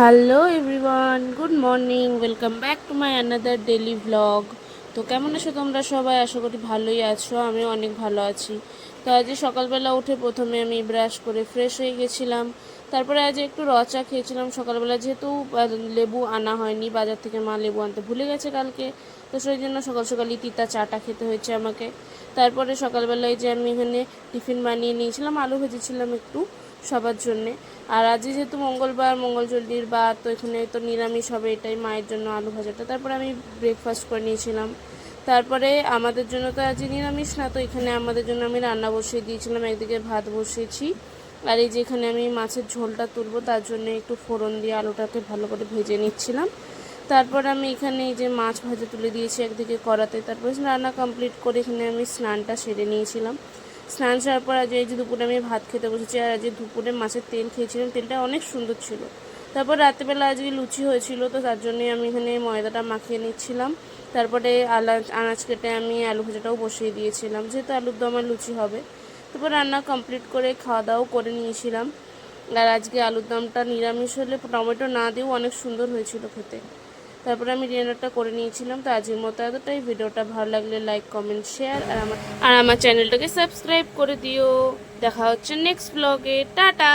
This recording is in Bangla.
Hello everyone, good morning, welcome back to my another daily vlog. তো কেমন আছো তোমরা সবাই? আশা করি ভালোই আছো, আমিও অনেক ভালো আছি। তো আজ সকালবেলা উঠে প্রথমে আমি ব্রাশ করে ফ্রেশ হয়ে গেছিলাম। তারপরে আজ একটু র চা খেয়েছিলাম সকালবেলা, যেহেতু লেবু আনা হয়নি, বাজার থেকে মা লেবু আনতে ভুলে গেছে কালকে। তো সেই জন্য সকাল সকালই তিতা চাটা খেতে হয়েছে আমাকে। তারপরে সকালবেলায় যে আমি এখানে টিফিন বানিয়ে নিয়েছিলাম, আলু ভেজেছিলাম একটু সবার জন্যে। আর আজ যেহেতু মঙ্গলবার, মঙ্গলচণ্ডীর বার, তো এখানে তো নিরামিষ হবে, এটাই মায়ের জন্য আলু ভাজাটা। তারপরে আমি ব্রেকফাস্ট করে নিয়েছিলাম। তারপরে আমাদের জন্য তো আজ নিরামিষ না, তো এখানে আমাদের জন্য আমি রান্না বসিয়ে দিয়েছিলাম, একদিকে ভাত বসিয়েছি। আর এই যে এখানে আমি মাছের ঝোলটা তুলবো, তার জন্য একটু ফোড়ন দিয়ে আলুটাকে ভালো করে ভেজে নিচ্ছিলাম। তারপর আমি এখানে এই যে মাছ ভাজা তুলে দিয়েছি একদিকে কড়াতে। তারপরে রান্না কমপ্লিট করে এখানে আমি স্নানটা সেরে নিয়েছিলাম। স্নান সারার পর আজ এই যে দুপুরে আমি ভাত খেতে বসেছি, আর আজ দুপুরে মাছের তেল খেয়েছিলাম, তেলটা অনেক সুন্দর ছিল। তারপর রাত্রেবেলা আজকে লুচি হয়েছিল, তো তার জন্যই আমি এখানে ময়দাটা মাখিয়ে নিচ্ছিলাম। তারপরে আনাজ কেটে আমি আলু ভাজাটাও বসিয়ে দিয়েছিলাম, যেহেতু আলুর দম আর লুচি হবে। তারপর রান্না কমপ্লিট করে খাওয়া দাওয়াও করে নিয়েছিলাম। আর আজকে আলুর দমটা নিরামিষ হলে টমেটো না দিয়েও অনেক সুন্দর হয়েছিল খেতে। তারপরে আমি ডিনারটা করে নিয়েছিলাম। তো আজকের মতো এতটাই। ভিডিওটা ভালো লাগলে লাইক, কমেন্ট, শেয়ার আর আমার চ্যানেলটাকে সাবস্ক্রাইব করে দিও। দেখা হচ্ছে নেক্সট ব্লগে। টাটা।